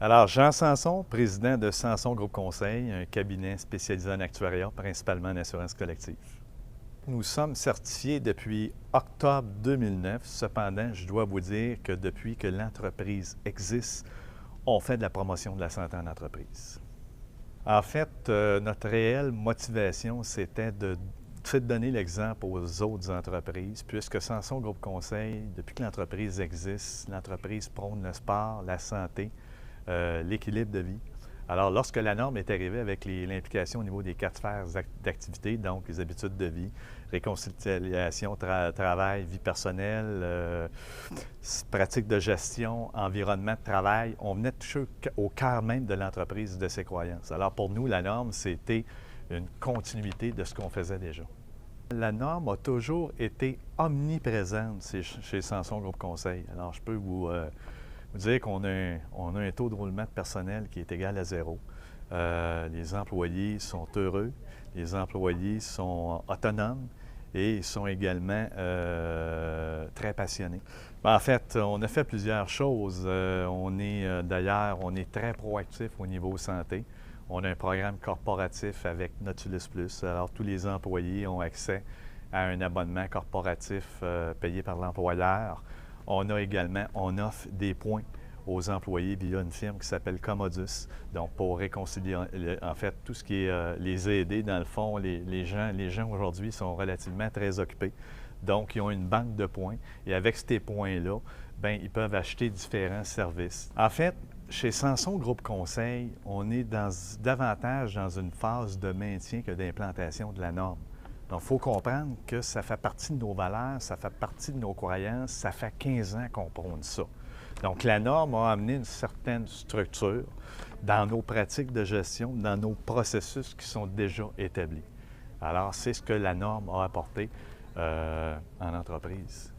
Alors, Jean Sanson, président de Sanson Groupe Conseil, un cabinet spécialisé en actuariat, principalement en assurance collective. Nous sommes certifiés depuis octobre 2009. Cependant, je dois vous dire que depuis que l'entreprise existe, on fait de la promotion de la santé en entreprise. En fait, notre réelle motivation, c'était de donner l'exemple aux autres entreprises, puisque Sanson Groupe Conseil, depuis que l'entreprise existe, l'entreprise prône le sport, la santé, l'équilibre de vie. Alors, lorsque la norme est arrivée avec l'implication au niveau des 4 sphères d'activité, donc les habitudes de vie, réconciliation, travail, vie personnelle, pratique de gestion, environnement de travail, on venait toucher au cœur même de l'entreprise de ses croyances. Alors, pour nous, la norme, c'était une continuité de ce qu'on faisait déjà. La norme a toujours été omniprésente chez Sanson Groupe Conseil. Alors, je peux vous dire qu'on a un taux de roulement de personnel qui est égal à 0. Les employés sont heureux, les employés sont autonomes et ils sont également très passionnés. En fait, on a fait plusieurs choses. D'ailleurs, on est très proactif au niveau santé. On a un programme corporatif avec Nautilus Plus. Alors, tous les employés ont accès à un abonnement corporatif payé par l'employeur. On offre des points aux employés via une firme qui s'appelle Commodus. Donc, pour réconcilier, en fait, tout ce qui est les aider, dans le fond, les gens aujourd'hui sont relativement très occupés. Donc, ils ont une banque de points et avec ces points-là, bien, ils peuvent acheter différents services. En fait, chez Sanson Groupe Conseil, on est davantage dans une phase de maintien que d'implantation de la norme. Donc, il faut comprendre que ça fait partie de nos valeurs, ça fait partie de nos croyances, ça fait 15 ans qu'on prône ça. Donc, la norme a amené une certaine structure dans nos pratiques de gestion, dans nos processus qui sont déjà établis. Alors, c'est ce que la norme a apporté en entreprise.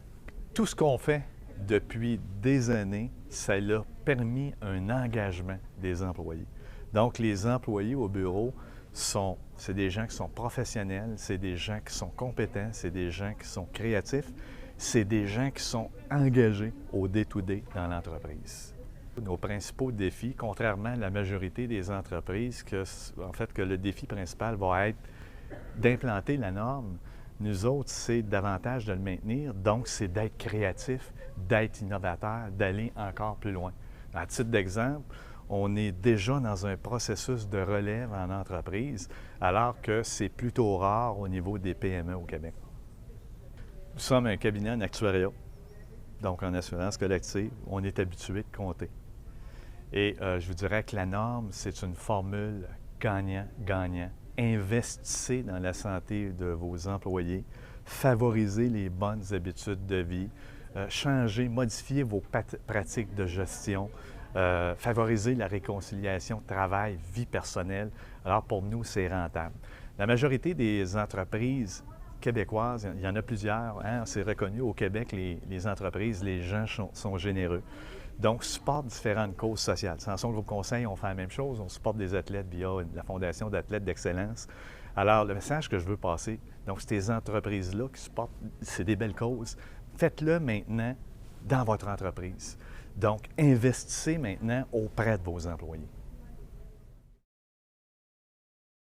Tout ce qu'on fait depuis des années, ça a permis un engagement des employés. Donc, les employés au bureau, c'est des gens qui sont professionnels, c'est des gens qui sont compétents, c'est des gens qui sont créatifs, c'est des gens qui sont engagés au day-to-day dans l'entreprise. Nos principaux défis, contrairement à la majorité des entreprises, que le défi principal va être d'implanter la norme, nous autres, c'est davantage de le maintenir, donc c'est d'être créatif, d'être innovateur, d'aller encore plus loin. À titre d'exemple, on est déjà dans un processus de relève en entreprise, alors que c'est plutôt rare au niveau des PME au Québec. Nous sommes un cabinet en actuariat, donc en assurance collective. On est habitué de compter. Et je vous dirais que la norme, c'est une formule gagnant-gagnant. Investissez dans la santé de vos employés, favorisez les bonnes habitudes de vie, changez, modifiez vos pratiques de gestion, favoriser la réconciliation travail-vie personnelle. Alors, pour nous, c'est rentable. La majorité des entreprises québécoises, il y en a plusieurs, hein, c'est reconnu au Québec, les entreprises, les gens sont généreux. Donc, supportent différentes causes sociales. Sanson Groupe Conseil, on fait la même chose, on supporte des athlètes via la Fondation d'athlètes d'excellence. Alors, le message que je veux passer, donc ces entreprises-là qui supportent, c'est des belles causes, faites-le maintenant dans votre entreprise. Donc, investissez maintenant auprès de vos employés.